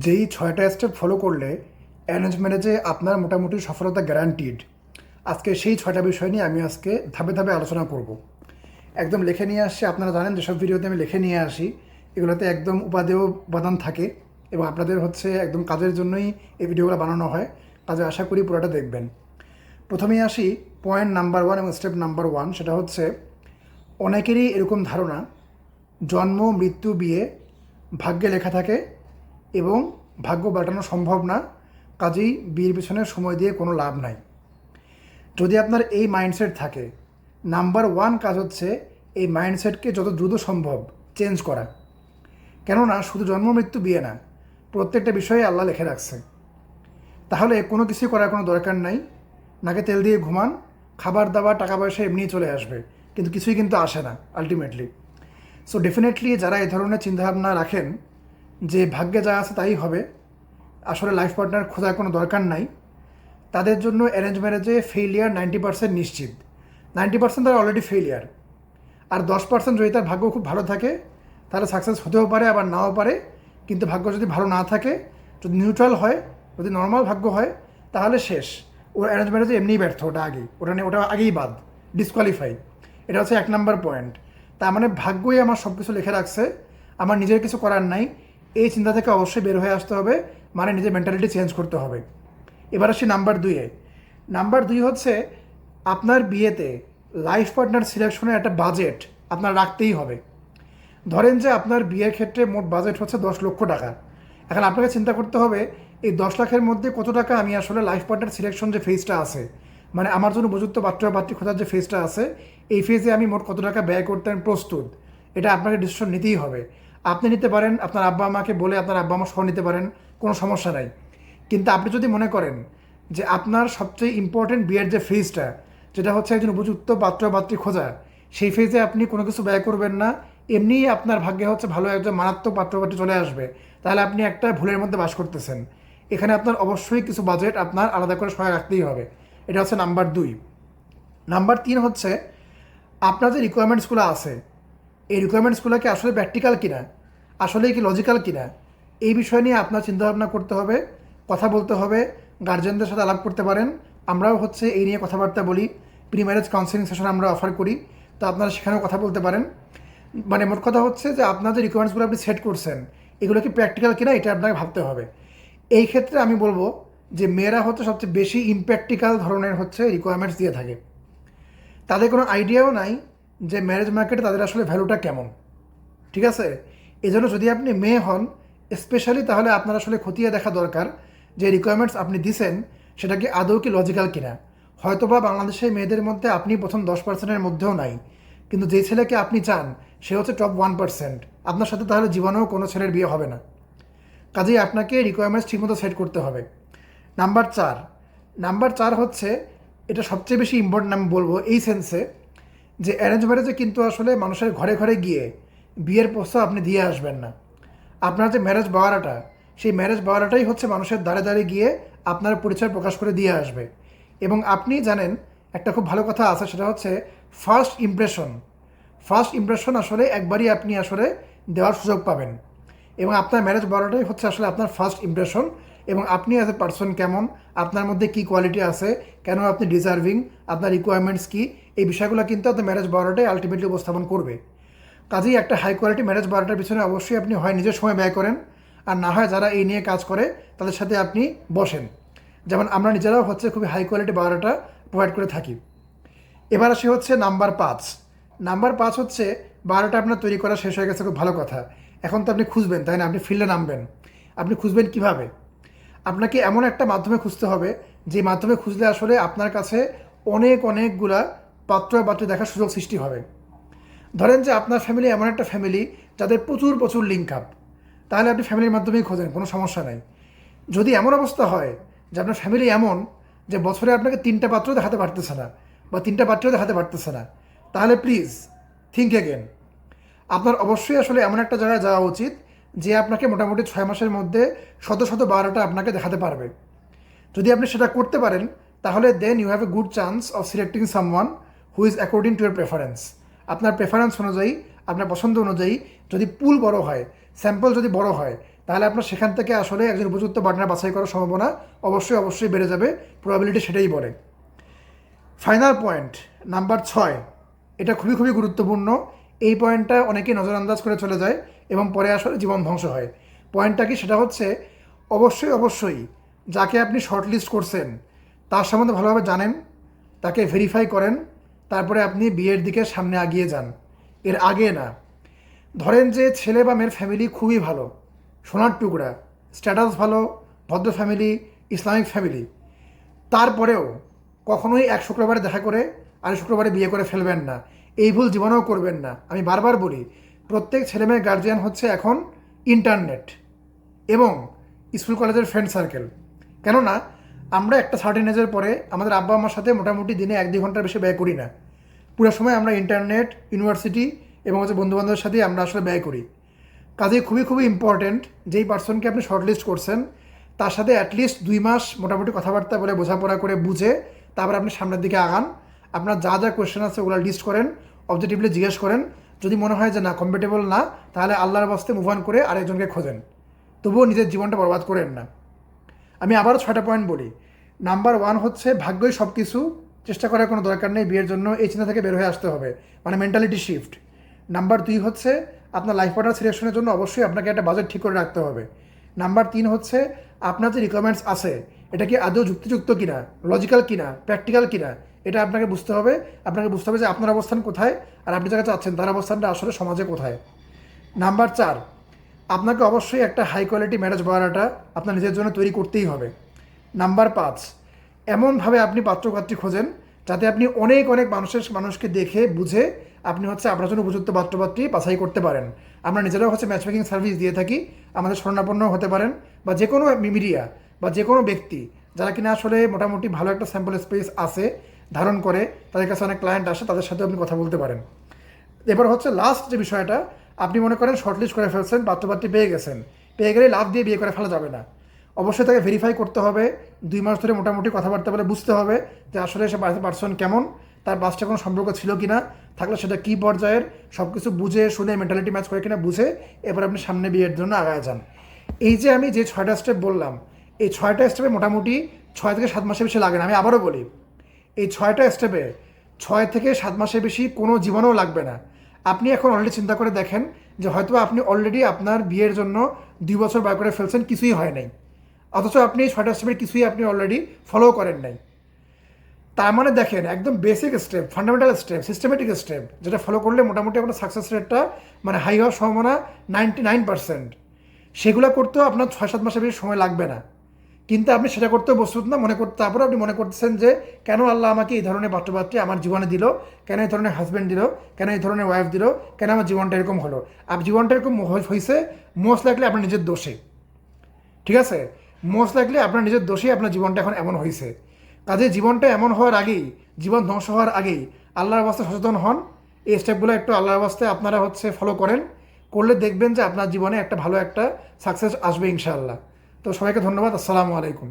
যেই ৬টা step follow করলে অ্যারেঞ্জ ম্যারেজে আপনার মোটামুটি সফলতা গ্যারান্টিড। আজকে সেই ৬টা বিষয় নিয়ে আমি আজকে ধাপে ধাপে আলোচনা করব। একদম লিখে নিয়ে আসছি, আপনারা জানেন যেসব ভিডিওতে আমি লিখে নিয়ে আসি এগুলোতে একদম উপাদান থাকে এবং আপনাদের হচ্ছে একদম কাজের জন্যই এই ভিডিওগুলো বানানো হয়। কাজে আশা করি পুরোটা দেখবেন। প্রথমেই আসি পয়েন্ট নাম্বার 1 এবং স্টেপ নাম্বার 1, সেটা হচ্ছে অনেকেরই এরকম ধারণা জন্ম, মৃত্যু, বিয়ে ভাগ্যে লেখা থাকে এবং ভাগ্য পাল্টানো সম্ভব না, কাজেই বিয়ের পিছনে সময় দিয়ে কোনো লাভ নাই। যদি আপনার এই মাইন্ডসেট থাকে, নাম্বার 1 কাজ হচ্ছে এই মাইন্ডসেটকে যত দ্রুত সম্ভব চেঞ্জ করা। কেননা শুধু জন্ম, মৃত্যু, বিয়ে না, প্রত্যেকটা বিষয়ে আল্লাহ লিখে রাখছে। তাহলে কোনো কিছুই করার কোনো দরকার নাই। নাকে তেল দিয়ে ঘুমান, খাবার দাবার টাকা পয়সা এমনিই চলে আসবে, কিন্তু কিছুই কিন্তু আসে না আলটিমেটলি। সো ডেফিনেটলি যারা এই ধরনের চিন্তাভাবনা রাখেন যে ভাগ্যে যা আছে তাই হবে, আসলে লাইফ পার্টনার খোঁজার কোনো দরকার নাই, তাদের জন্য অ্যারেঞ্জ ম্যারেজে ফেইলিয়ার 90% নিশ্চিত। 90% তারা অলরেডি ফেইলিয়ার। আর 10% যদি তার ভাগ্য খুব ভালো থাকে তাহলে সাকসেস হতেও পারে, আবার নাও পারে। কিন্তু ভাগ্য যদি ভালো না থাকে, যদি নিউট্রাল হয়, যদি নর্মাল ভাগ্য হয়, তাহলে শেষ। ওর অ্যারেঞ্জ ম্যারেজে এমনিই ব্যর্থ, ওটা আগেই বাদ, ডিসকোয়ালিফাই। এটা হচ্ছে 1 নাম্বার পয়েন্ট। তার মানে ভাগ্যই আমার সব কিছু লিখে রাখছে, আমার নিজের কিছু করার নাই। এই চিন্তা থেকে অবশ্যই বের হয়ে আসতে হবে, মানে নিজের মেন্টালিটি চেঞ্জ করতে হবে। এবার আসি নাম্বার 2-এ। নাম্বার 2 হচ্ছে আপনার বিয়েতে লাইফ পার্টনার সিলেকশনের একটা বাজেট আপনার রাখতেই হবে। ধরেন যে আপনার বিয়ের ক্ষেত্রে মোট বাজেট হচ্ছে 10 লক্ষ টাকা। এখন আপনাকে চিন্তা করতে হবে এই 10 লাখের মধ্যে কত টাকা আমি আসলে লাইফ পার্টনার সিলেকশন যে ফেজটা আছে, মানে আমার জন্য উপযুক্ত পাত্র বা পাত্রী খোঁজার যে ফেজটা আছে, এই ফেজে আমি মোট কত টাকা ব্যয় করতে আমি প্রস্তুত। এটা আপনাকে ডিসিশন নিতেই হবে। আপনি নিতে পারেন, আপনার আব্বা আমাকে বলে আপনার আব্বা আমা সহ নিতে পারেন, কোনো সমস্যা নাই। কিন্তু আপনি যদি মনে করেন যে আপনার সবচেয়ে ইম্পর্টেন্ট বিয়ের যে ফেজটা, যেটা হচ্ছে একজন উপযুক্ত পাত্র পাত্রী খোঁজা, সেই ফেজে আপনি কোনো কিছু ব্যয় করবেন না, এমনিই আপনার ভাগ্যে হচ্ছে ভালো একজন মারাত্মক পাত্রপাত্রী চলে আসবে, তাহলে আপনি একটা ভুলের মধ্যে বাস করতেছেন। এখানে আপনার অবশ্যই কিছু বাজেট আপনার আলাদা করে সহায় রাখতেই হবে। এটা হচ্ছে নাম্বার 2। নাম্বার 3 হচ্ছে আপনার যে রিকোয়ারমেন্টসগুলো আছে, এই রিকোয়ারমেন্টসগুলো কি আসলে প্র্যাকটিক্যাল কিনা, আসলেই কি লজিক্যাল কিনা, এই বিষয় নিয়ে আপনার চিন্তাভাবনা করতে হবে, কথা বলতে হবে। গার্জেনদের সাথে আলাপ করতে পারেন। আমরাও হচ্ছে এই নিয়ে কথাবার্তা বলি, প্রি ম্যারেজ কাউন্সেলিং সেশন আমরা অফার করি, তো আপনারা সেখানেও কথা বলতে পারেন। মানে মোট কথা হচ্ছে যে আপনার যে রিকোয়ারমেন্টসগুলো আপনি সেট করছেন, এগুলো কি প্র্যাকটিক্যাল কিনা এটা আপনাকে ভাবতে হবে। এই ক্ষেত্রে আমি বলবো যে মেয়েরা হচ্ছে সবচেয়ে বেশি ইমপ্র্যাকটিক্যাল ধরনের হচ্ছে রিকোয়ারমেন্টস দিয়ে থাকে। তাদের কোনো আইডিয়াও নাই যে ম্যারেজ মার্কেটে তাদের আসলে ভ্যালুটা কেমন। ঠিক আছে, এই জন্য যদি আপনি মেয়ে হন স্পেশালি, তাহলে আপনার আসলে খতিয়ে দেখা দরকার যে রিকোয়ারমেন্টস আপনি দিছেন সেটা কি আদৌ কি লজিক্যাল কিনা। হয়তোবা বাংলাদেশের মেয়েদের মধ্যে আপনি প্রথম 10%-এর মধ্যেও নাই, কিন্তু যে ছেলেকে আপনি চান সে হচ্ছে টপ 1%। আপনার সাথে তাহলে জীবনেও কোনো ছেলের বিয়ে হবে না। কাজেই আপনাকে রিকোয়ারমেন্টস ঠিকমতো সেট করতে হবে। নাম্বার 4 হচ্ছে, এটা সবচেয়ে বেশি ইম্পর্টেন্ট আমি বলবো এই সেন্সে, যে অ্যারেঞ্জ ম্যারেজে কিন্তু আসলে মানুষের ঘরে ঘরে গিয়ে বিয়ের প্রস্তাব আপনি দিয়ে আসবেন না। আপনার যে ম্যারেজ বাওয়ারাটা, সেই ম্যারেজ বাওয়ারাটাই হচ্ছে মানুষের দ্বারে দ্বারে গিয়ে আপনার পরিচয় প্রকাশ করে দিয়ে আসবে। এবং আপনি জানেন একটা খুব ভালো কথা আছে, সেটা হচ্ছে ফার্স্ট ইমপ্রেশন আসলে একবারই আপনি আসলে দেওয়ার সুযোগ পাবেন। এবং আপনার ম্যারেজ বাওয়ারাটাই হচ্ছে আসলে আপনার ফার্স্ট ইমপ্রেশন। এবং আপনি অ্যাজ এ পার্সন কেমন, আপনার মধ্যে কী কোয়ালিটি আছে, কেন আপনি ডিজার্ভিং, আপনার রিকোয়ারমেন্টস কী, এই বিষয়গুলো কিন্তু আপনার ম্যারেজ বাওয়ারাটাই আলটিমেটলি উপস্থাপন করবে। কাজেই একটা হাই কোয়ালিটি ম্যারেজ বাওয়ারাটার পিছনে অবশ্যই আপনি হয় নিজের সময় ব্যয় করেন, আর না হয় যারা এই নিয়ে কাজ করে তাদের সাথে আপনি বসেন। যেমন আমরা নিজেরাও হচ্ছে খুবই হাই কোয়ালিটি বাওয়ারাটা প্রোভাইড করে থাকি। এবার আসি হচ্ছে নাম্বার 5 হচ্ছে বারোটা আপনার তৈরি করা শেষ হয়ে গেছে, খুব ভালো কথা। এখন তো আপনি খুঁজবেন, তাই না? আপনি ফিল্ডে নামবেন। আপনি খুঁজবেন কিভাবে? আপনাকে এমন একটা মাধ্যমে খুঁজতে হবে যে মাধ্যমে খুঁজলে আসলে আপনার কাছে অনেকগুলা পাত্র পাত্রী দেখার সুযোগ সৃষ্টি হবে। ধরেন যে আপনার ফ্যামিলি এমন একটা ফ্যামিলি যাদের প্রচুর লিঙ্ক আপ, তাহলে আপনি ফ্যামিলির মাধ্যমেই খোঁজেন, কোনো সমস্যা নাই। যদি এমন অবস্থা হয় যে আপনার ফ্যামিলি এমন যে বছরে আপনাকে 3টা পাত্র দেখাতে পারতেছে না বা 3টা পাত্রও দেখাতে পারতেছে না, তাহলে প্লিজ থিঙ্ক এগেন। আপনার অবশ্যই আসলে এমন একটা জায়গায় যাওয়া উচিত যে আপনাকে মোটামুটি 6 মাসের মধ্যে শত বারোটা আপনাকে দেখাতে পারবে। যদি আপনি সেটা করতে পারেন, তাহলে then you have a good chance of selecting someone who is according to your preference. আপনার প্রেফারেন্স অনুযায়ী, আপনার পছন্দ অনুযায়ী যদি পুল বড় হয়, স্যাম্পল যদি বড় হয়, তাহলে আপনার সেখান থেকে আসলে একজন উপযুক্ত পার্টনার বাছাই করার সম্ভাবনা অবশ্যই বেড়ে যাবে, প্রবাবিলিটি সেটাই বলে। ফাইনাল পয়েন্ট নাম্বার 6, এটা খুবই গুরুত্বপূর্ণ। এই পয়েন্টটা অনেকেই নজরআন্দাজ করে চলে যায় এবং পরে আসলে জীবন ধ্বংস হয়। পয়েন্টটা কি, সেটা হচ্ছে অবশ্যই যাকে আপনি শর্ট লিস্ট করছেন তার সম্বন্ধে ভালোভাবে জানেন, তাকে ভেরিফাই করেন, তারপরে আপনি বিয়ের দিকে সামনে এগিয়ে যান, এর আগে না। ধরেন যে ছেলে বা মেয়ের ফ্যামিলি খুবই ভালো, সোনার টুকরা, স্ট্যাটাস ভালো, ভদ্র ফ্যামিলি, ইসলামিক ফ্যামিলি, তারপরেও কখনোই এক শুক্রবারে দেখা করে আর শুক্রবারে বিয়ে করে ফেলবেন না। এই ভুল জীবনেও করবেন না। আমি বারবার বলি, প্রত্যেক ছেলেমেয়ের গার্জিয়ান হচ্ছে এখন ইন্টারনেট এবং স্কুল কলেজের ফ্রেন্ড সার্কেল। কেননা আমরা একটা সার্টেন এজের পরে আমাদের আব্বা আম্মার সাথে মোটামুটি দিনে 1-2 ঘন্টার বেশি ব্যয় করি না। পুরো সময় আমরা ইন্টারনেট, ইউনিভার্সিটি এবং বন্ধুবান্ধবের সাথে আমরা আসলে ব্যয় করি। কাজেই খুবই ইম্পর্ট্যান্ট, যেই পার্সনকে আপনি শর্টলিস্ট করছেন তার সাথে অ্যাটলিস্ট 2 মাস মোটামুটি কথাবার্তা বলে বোঝাপড়া করে বুঝে তারপর আপনি সামনের দিকে আগান। আপনার যা কোয়েশ্চেন আছে ওগুলো লিস্ট করেন, অবজেক্টিভলি জিজ্ঞেস করেন। যদি মনে হয় যে না, কম্পেটেবল না, তাহলে আল্লাহর বাস্তে মুভ অন করে আরেকজনকে খোঁজেন। তবুও নিজের জীবনটা বরবাদ করেন না। আমি আবারও 6টা পয়েন্ট বলি। নাম্বার 1 হচ্ছে ভাগ্যই সব কিছু, চেষ্টা করার কোনো দরকার নেই বিয়ের জন্য, এই চিন্তা থেকে বের হয়ে আসতে হবে, মানে মেন্টালিটি শিফট। নাম্বার 2 হচ্ছে আপনার লাইফ পার্টনার সিলেকশনের জন্য অবশ্যই আপনাকে একটা বাজেট ঠিক করে রাখতে হবে। নাম্বার 3 হচ্ছে আপনার যে রিকোয়ারমেন্টস আছে এটা কি আদৌ যুক্তিযুক্ত কিনা, লজিক্যাল কিনা, প্র্যাকটিক্যাল কিনা, এটা আপনাকে বুঝতে হবে। আপনাকে বুঝতে হবে যে আপনার অবস্থান কোথায় আর আপনি যাকে চাচ্ছেন তার অবস্থানটা আসলে সমাজে কোথায়। নাম্বার 4, আপনাকে অবশ্যই একটা হাই কোয়ালিটি ম্যারেজ বানাটা আপনার নিজের জন্য তৈরি করতেই হবে। নাম্বার 5, এমনভাবে আপনি পাত্রপাত্রী খোঁজেন যাতে আপনি অনেক মানুষকে দেখে বুঝে আপনি হচ্ছে আপনার জন্য উপযুক্ত পাত্রপাত্রী বাছাই করতে পারেন। আমরা নিজেরাও হচ্ছে ম্যাচ মেকিং সার্ভিস দিয়ে থাকি, আমাদের শরণাপন্ন হতে পারেন, বা যে কোনো মিডিয়া বা যে কোনো ব্যক্তি যারা কিনা আসলে মোটামুটি ভালো একটা স্যাম্পল স্পেস আছে, ধারণ করে, তাদের কাছে অনেক ক্লায়েন্ট আসে, তাদের সাথে আপনি কথা বলতে পারেন। এবার হচ্ছে লাস্ট যে বিষয়টা, আপনি মনে করেন শর্টলিস্ট করে ফেলছেন, পাত্রপাত্রী পেয়ে গেছেন, পেয়ে গেলে লাভ দিয়ে বিয়ে করে ফেলা যাবে না। অবশ্যই তাকে ভেরিফাই করতে হবে, 2 মাস ধরে মোটামুটি কথাবার্তা বলে বুঝতে হবে যে আসলে সে পার্সন কেমন, তার পাশে কোনো সম্পর্ক ছিল কি না, থাকলে সেটা কী পর্যায়ের, সব কিছু বুঝে শুনে মেন্টালিটি ম্যাচ করে কিনা বুঝে এবার আপনি সামনে বিয়ের জন্য আগায় যান। এই যে আমি যে 6টা স্টেপ বললাম, এই 6টা স্টেপে মোটামুটি 6 থেকে 7 মাসের বেশি লাগে না। আমি আবারও বলি, এই 6টা স্টেপে 6 থেকে 7 মাসের বেশি কোনো জীবনেও লাগবে না। আপনি এখন অলরেডি চিন্তা করে দেখেন যে হয়তো আপনি অলরেডি আপনার বিয়ের জন্য 2 বছর ব্যয় করে ফেলছেন, কিছুই হয় নাই, অথচ আপনি এই 6টা স্টেপের কিছুই আপনি অলরেডি ফলো করেন নাই। তার মানে দেখেন, একদম basic step, fundamental step, systematic step, যেটা ফলো করলে মোটামুটি আপনার সাকসেস রেটটা মানে হাই হওয়ার সম্ভাবনা 99%। সেগুলো করতেও আপনার 6-7 মাসের বেশি সময় লাগবে না। কিন্তু আপনি সেটা করতেও প্রস্তুত না, তারপরে আপনি মনে করতেছেন যে কেন আল্লাহ আমাকে এই ধরনের পাত্রপাত্রী আমার জীবনে দিল, কেন এই ধরনের হাজব্যান্ড দিল, কেন এই ধরনের ওয়াইফ দিল, কেন আমার জীবনটা এরকম হলো। আর জীবনটা এরকম হয়েছে মোস্ট লাইকলি আপনার নিজের দোষে। ঠিক আছে, মোস্ট লাইকলি আপনার নিজের দোষেই আপনার জীবনটা এখন এমন হয়েছে। কাজে জীবনটা এমন হওয়ার আগেই, জীবন ধ্বংস হওয়ার আগেই আল্লাহর বাস্তে সচেতন হন। এই স্টেপগুলো একটু আল্লাহর বাস্তে আপনারা হচ্ছে ফলো করেন, করলে দেখবেন যে আপনার জীবনে একটা ভালো একটা সাকসেস আসবে ইনশাআল্লাহ। তো সবাইকে ধন্যবাদ। আসসালামু আলাইকুম।